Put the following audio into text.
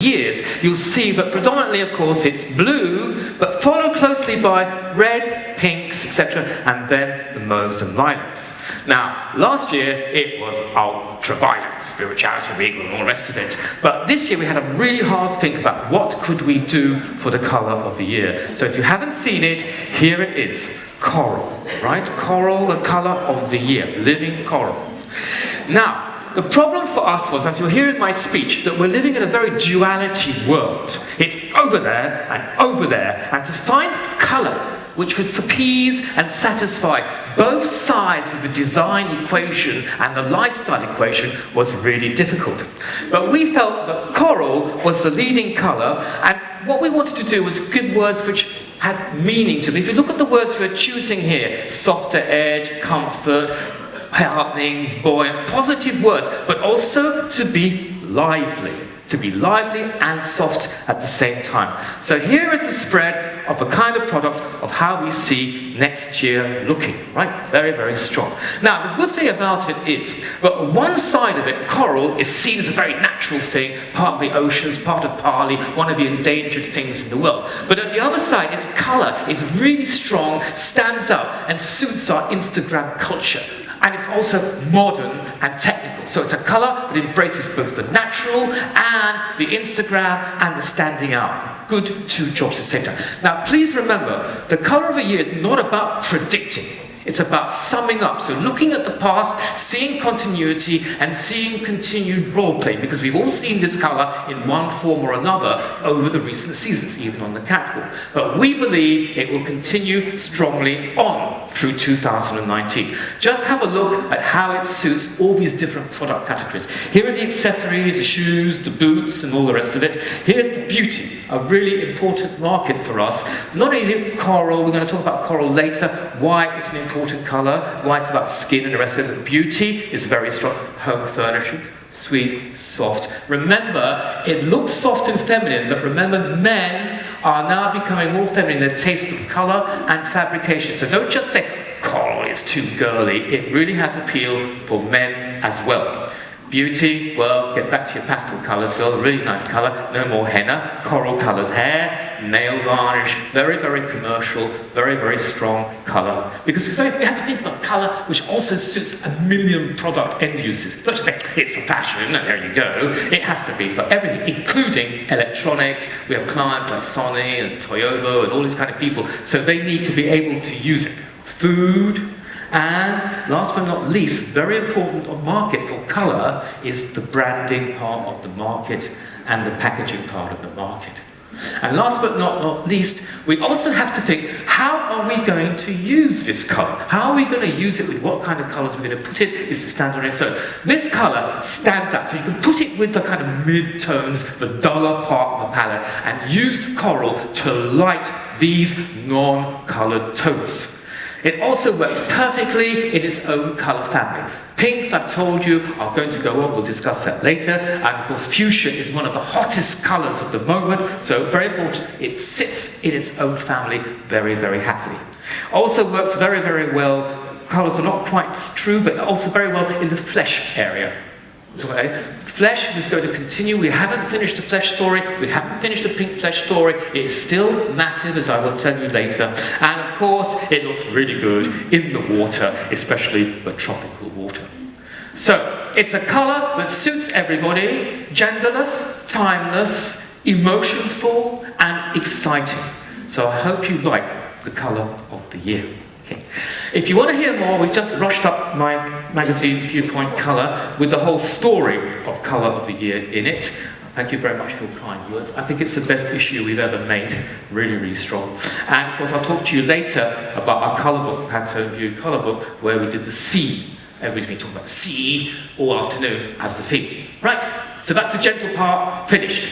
years, you'll see that predominantly, of course, it's blue, but followed closely by red, pinks, etc., and then the mauves and lilacs. Now, last year it was ultraviolet, spirituality week and all the rest of it. But this year we had a really hard think about what could we do for the colour of the year. So if you haven't seen it, here it is. Coral, right? Coral, the colour of the year, living coral. Now, the problem for us was, as you'll hear in my speech, that we're living in a very duality world. It's over there, and to find colour which would appease and satisfy both sides of the design equation and the lifestyle equation was really difficult. But we felt that coral was the leading colour, and what we wanted to do was give words which had meaning to them. If you look at the words we're choosing here, softer edge, comfort, heartening, buoyant, positive words, but also to be lively and soft at the same time. So here is a spread of the kind of products of how we see next year looking, right? Very, very strong. Now, the good thing about it is that on one side of it, coral is seen as a very natural thing, part of the oceans, part of Pali, one of the endangered things in the world. But at the other side, its colour is really strong, stands out, and suits our Instagram culture. And it's also modern and technical. So it's a colour that embraces both the natural and the Instagram and the standing out. Good two jobs at the same time. Now please remember, the colour of the year is not about predicting. It's about summing up. So looking at the past, seeing continuity, and seeing continued role-playing, because we've all seen this colour in one form or another over the recent seasons, even on the catwalk. But we believe it will continue strongly on through 2019. Just have a look at how it suits all these different product categories. Here are the accessories, the shoes, the boots, and all the rest of it. Here's the beauty, a really important market for us. Not only is it coral, we're going to talk about coral later, why it's an important colour, why it's about skin and the rest of it. The beauty is very strong. Home furnishings, sweet, soft. Remember, it looks soft and feminine, but remember, men are now becoming more feminine in their taste of colour and fabrication. So don't just say, coral is too girly. It really has appeal for men as well. Beauty, well, get back to your pastel colours, girl, really nice colour, no more henna, coral coloured hair, nail varnish, very, very commercial, very, very strong colour. Because we have to think of a colour which also suits a million product end uses. Don't just say, it's for fashion, and there you go. It has to be for everything, including electronics. We have clients like Sony and Toyota and all these kind of people, so they need to be able to use it. Food. And last but not least, very important on market for colour is the branding part of the market and the packaging part of the market. And last but not least, we also have to think, how are we going to use this colour? How are we going to use it? With what kind of colours we're going to put it? Is the standard in so this colour stands out, so you can put it with the kind of mid-tones, the duller part of the palette, and use coral to light these non-coloured tones. It also works perfectly in its own colour family. Pinks, I've told you, are going to go on, we'll discuss that later. And of course, fuchsia is one of the hottest colours of the moment, so very important, it sits in its own family very, very happily. Also works very, very well, colours are not quite true, but also very well in the flesh area. So, flesh is going to continue. We haven't finished the flesh story. We haven't finished the pink flesh story. It is still massive, as I will tell you later. And of course, it looks really good in the water, especially the tropical water. So, it's a colour that suits everybody, genderless, timeless, emotionful, and exciting. So I hope you like the colour of the year. Okay. If you want to hear more, we've just rushed up my magazine Viewpoint Colour with the whole story of Colour of the Year in it. Thank you very much for your kind words. I think it's the best issue we've ever made. Really, really strong. And of course, I'll talk to you later about our colour book, Pantone View Colour Book, where we did the sea. Everybody's been talking about the sea all afternoon as the theme. Right, so that's the gentle part finished.